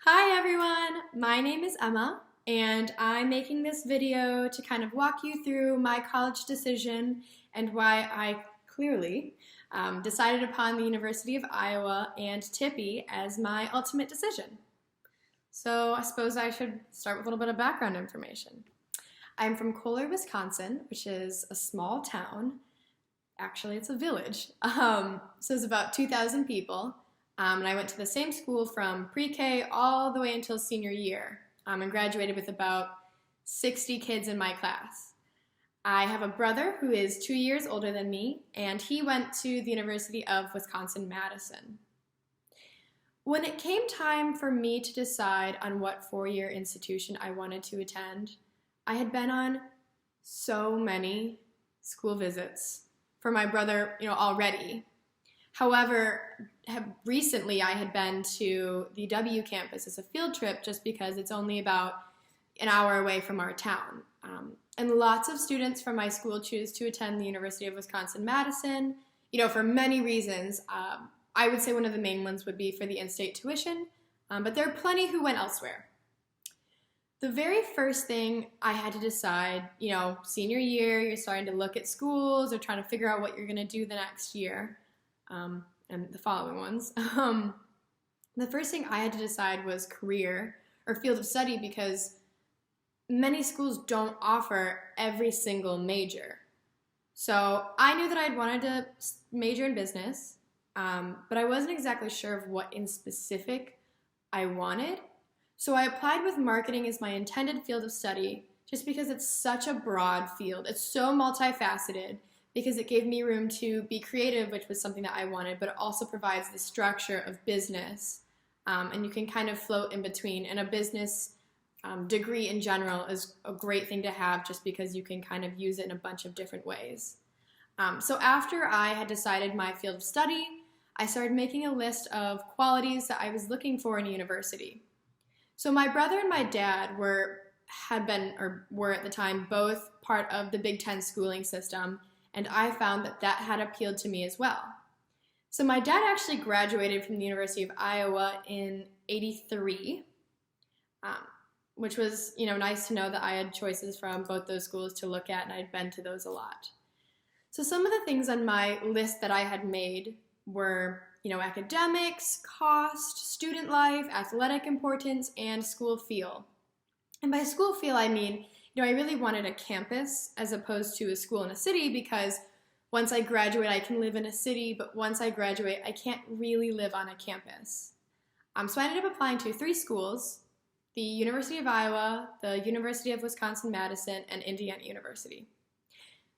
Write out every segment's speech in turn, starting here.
Hi everyone, my name is Emma and I'm making this video to kind of walk you through my college decision and why I clearly decided upon the University of Iowa and Tippie as my ultimate decision. So I suppose I should start with a little bit of background information. I'm from Kohler, Wisconsin, which is a small town. Actually, it's a village. So it's about 2,000 people. And I went to the same school from pre-K all the way until senior year, and graduated with about 60 kids in my class. I have a brother who is 2 years older than me, and he went to the University of Wisconsin-Madison. When it came time for me to decide on what four-year institution I wanted to attend, I had been on so many school visits for my brother, already. However, recently I had been to the W campus as a field trip just because it's only about an hour away from our town. And lots of students from my school choose to attend the University of Wisconsin-Madison, for many reasons. I would say one of the main ones would be for the in-state tuition, but there are plenty who went elsewhere. The very first thing I had to decide, senior year, you're starting to look at schools or trying to figure out what you're going to do the next year. And the following ones. The first thing I had to decide was career or field of study because many schools don't offer every single major. So I knew that I'd wanted to major in business, but I wasn't exactly sure of what in specific I wanted. So I applied with marketing as my intended field of study just because it's such a broad field. It's so multifaceted, because it gave me room to be creative, which was something that I wanted, but it also provides the structure of business, and you can kind of float in between. And a business degree in general is a great thing to have just because you can kind of use it in a bunch of different ways. So after I had decided my field of study, I started making a list of qualities that I was looking for in a university. So my brother and my dad were at the time both part of the Big Ten schooling system, and I found that had appealed to me as well. So my dad actually graduated from the University of Iowa in '83, which was, nice to know that I had choices from both those schools to look at, and I'd been to those a lot. So some of the things on my list that I had made were, academics, cost, student life, athletic importance, and school feel. And by school feel, I mean, I really wanted a campus as opposed to a school in a city because once I graduate, I can live in a city, but once I graduate, I can't really live on a campus. So I ended up applying to 3 schools: the University of Iowa, the University of Wisconsin-Madison, and Indiana University.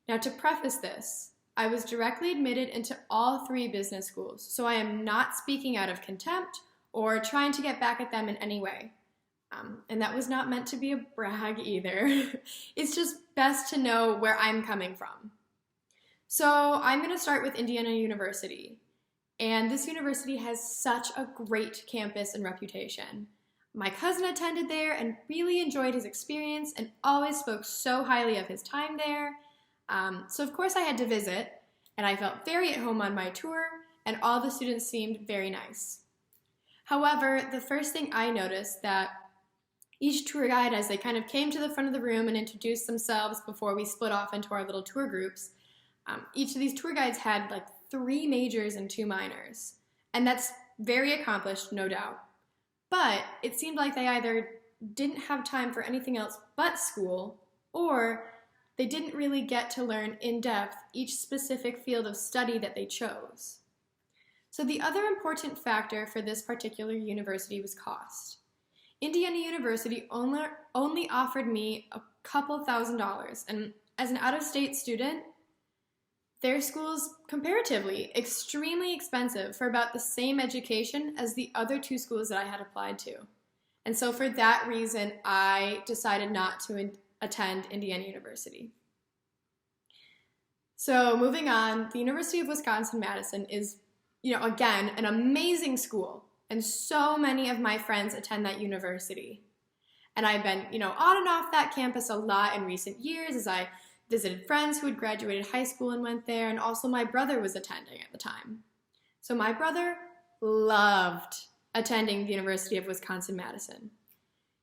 Now, to preface this, I was directly admitted into all 3 business schools, so I am not speaking out of contempt or trying to get back at them in any way. And that was not meant to be a brag either. It's just best to know where I'm coming from. So I'm going to start with Indiana University. And this university has such a great campus and reputation. My cousin attended there and really enjoyed his experience and always spoke so highly of his time there. So of course I had to visit, and I felt very at home on my tour, and all the students seemed very nice. However, the first thing I noticed that each tour guide, as they kind of came to the front of the room and introduced themselves before we split off into our little tour groups, each of these tour guides had like 3 majors and 2 minors. And that's very accomplished, no doubt. But it seemed like they either didn't have time for anything else but school, or they didn't really get to learn in depth each specific field of study that they chose. So the other important factor for this particular university was cost. Indiana University only offered me a couple $1,000s, and as an out-of-state student, their school's comparatively extremely expensive for about the same education as the other 2 schools that I had applied to. And so for that reason, I decided not to attend Indiana University. So moving on, the University of Wisconsin-Madison is, again, an amazing school. And so many of my friends attend that university. And I've been, on and off that campus a lot in recent years as I visited friends who had graduated high school and went there, and also my brother was attending at the time. So my brother loved attending the University of Wisconsin-Madison.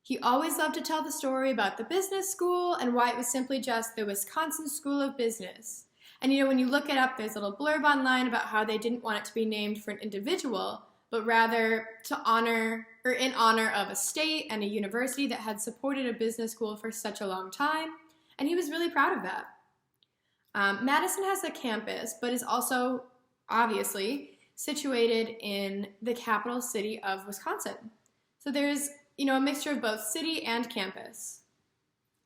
He always loved to tell the story about the business school and why it was simply just the Wisconsin School of Business. And when you look it up, there's a little blurb online about how they didn't want it to be named for an individual, but rather in honor of a state and a university that had supported a business school for such a long time, and he was really proud of that. Madison has a campus, but is also, obviously, situated in the capital city of Wisconsin. So there's, a mixture of both city and campus.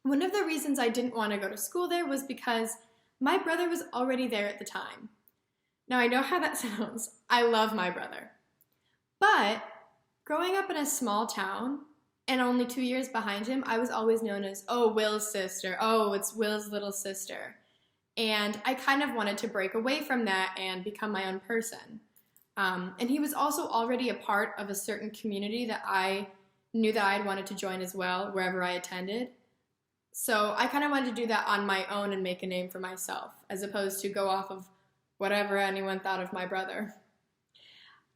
One of the reasons I didn't want to go to school there was because my brother was already there at the time. Now, I know how that sounds. I love my brother. But growing up in a small town and only 2 years behind him, I was always known as, Will's sister. Oh, it's Will's little sister. And I kind of wanted to break away from that and become my own person. And he was also already a part of a certain community that I knew that I had wanted to join as well, wherever I attended. So I kind of wanted to do that on my own and make a name for myself, as opposed to go off of whatever anyone thought of my brother.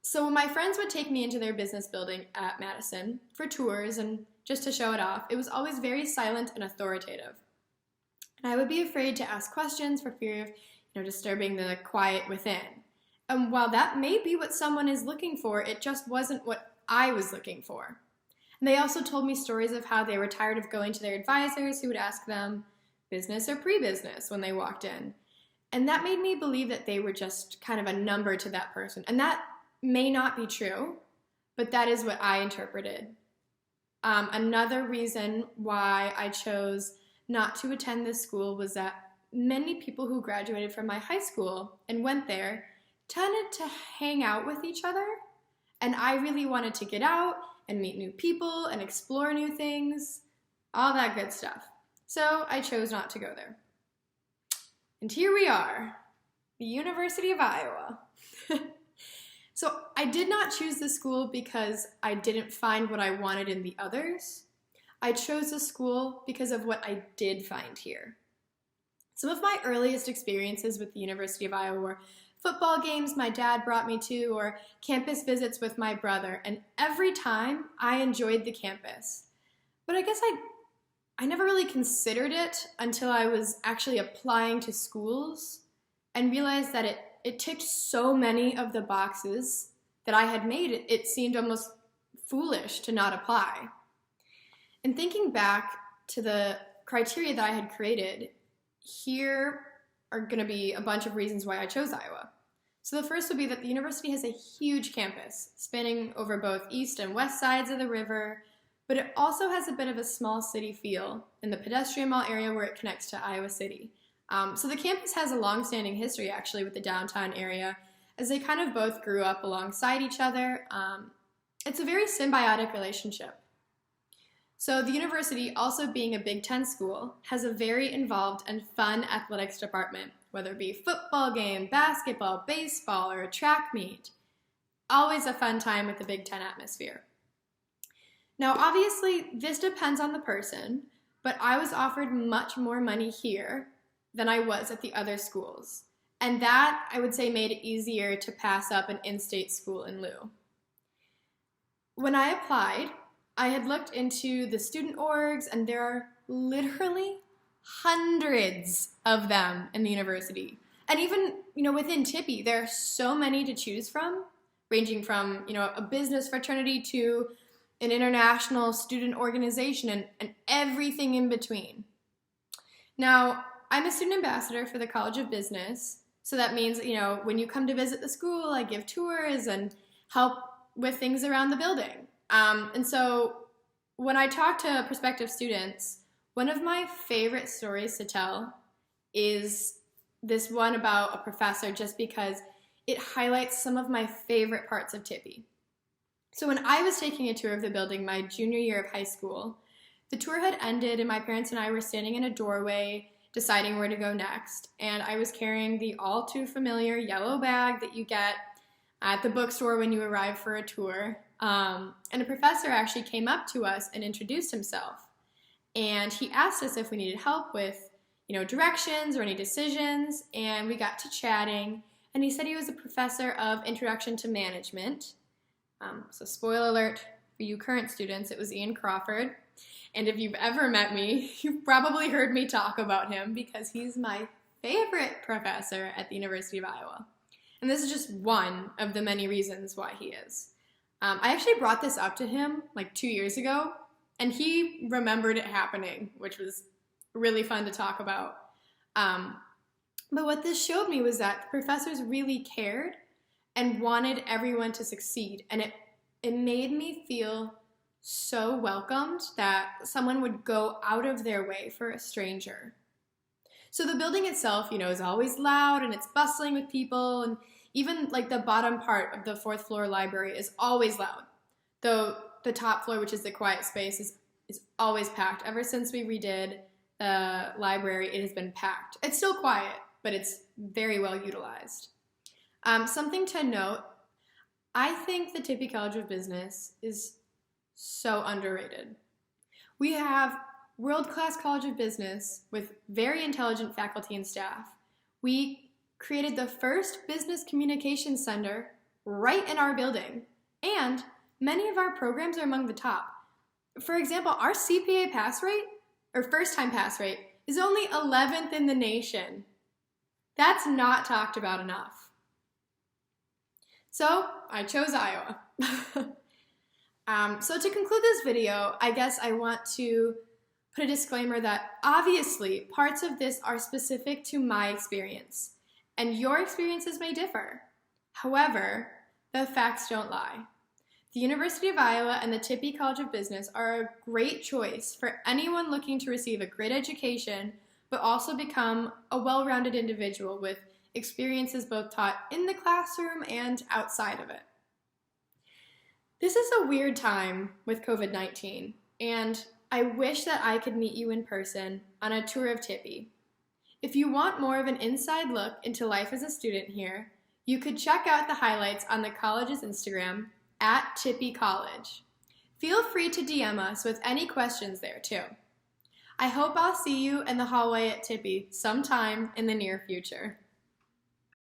So when my friends would take me into their business building at Madison for tours and just to show it off, it was always very silent and authoritative. And I would be afraid to ask questions for fear of, disturbing the quiet within. And while that may be what someone is looking for, it just wasn't what I was looking for. And they also told me stories of how they were tired of going to their advisors who would ask them business or pre-business when they walked in. And that made me believe that they were just kind of a number to that person. And that may not be true, but that is what I interpreted. Another reason why I chose not to attend this school was that many people who graduated from my high school and went there tended to hang out with each other, and I really wanted to get out and meet new people and explore new things, all that good stuff. So I chose not to go there. And here we are, the University of Iowa. So I did not choose this school because I didn't find what I wanted in the others. I chose this school because of what I did find here. Some of my earliest experiences with the University of Iowa were football games my dad brought me to or campus visits with my brother, and every time I enjoyed the campus. But I guess I never really considered it until I was actually applying to schools and realized that it ticked so many of the boxes that I had made it seemed almost foolish to not apply. And thinking back to the criteria that I had created, here are going to be a bunch of reasons why I chose Iowa. So the first would be that the university has a huge campus spanning over both east and west sides of the river, but it also has a bit of a small city feel in the pedestrian mall area where it connects to Iowa City. So the campus has a long-standing history actually with the downtown area, as they kind of both grew up alongside each other. It's a very symbiotic relationship. So the university, also being a Big Ten school, has a very involved and fun athletics department, whether it be football game, basketball, baseball, or a track meet. Always a fun time with the Big Ten atmosphere. Now, obviously, this depends on the person, but I was offered much more money here than I was at the other schools. And that, I would say, made it easier to pass up an in-state school in lieu. When I applied, I had looked into the student orgs, and there are literally hundreds of them in the university. And even, within Tippie, there are so many to choose from, ranging from, a business fraternity to an international student organization and everything in between. Now, I'm a student ambassador for the College of Business, so that means, when you come to visit the school, I give tours and help with things around the building. And so when I talk to prospective students, one of my favorite stories to tell is this one about a professor, just because it highlights some of my favorite parts of Tippie. So when I was taking a tour of the building my junior year of high school, the tour had ended and my parents and I were standing in a doorway deciding where to go next. And I was carrying the all too familiar yellow bag that you get at the bookstore when you arrive for a tour. And a professor actually came up to us and introduced himself. And he asked us if we needed help with, directions or any decisions. And we got to chatting. And he said he was a professor of Introduction to Management. So spoiler alert for you current students, it was Ian Crawford. And if you've ever met me, you've probably heard me talk about him because he's my favorite professor at the University of Iowa. And this is just one of the many reasons why he is. I actually brought this up to him like 2 years ago, and he remembered it happening, which was really fun to talk about. But what this showed me was that the professors really cared and wanted everyone to succeed. And it made me feel so welcomed that someone would go out of their way for a stranger. So the building itself, is always loud and it's bustling with people, and even like the bottom part of the 4th floor library is always loud. Though the top floor, which is the quiet space, is always packed. Ever since we redid the library, it has been packed. It's still quiet, but it's very well utilized. Something to note, I think the Tippie College of Business is so underrated. We have world-class College of Business with very intelligent faculty and staff. We created the first business communications center right in our building, and many of our programs are among the top. For example, our CPA pass rate, or first-time pass rate, is only 11th in the nation. That's not talked about enough. So, I chose Iowa. So to conclude this video, I guess I want to put a disclaimer that obviously parts of this are specific to my experience, and your experiences may differ. However, the facts don't lie. The University of Iowa and the Tippie College of Business are a great choice for anyone looking to receive a great education, but also become a well-rounded individual with experiences both taught in the classroom and outside of it. This is a weird time with COVID-19, and I wish that I could meet you in person on a tour of Tippie. If you want more of an inside look into life as a student here, you could check out the highlights on the college's Instagram at Tippie College. Feel free to DM us with any questions there too. I hope I'll see you in the hallway at Tippie sometime in the near future.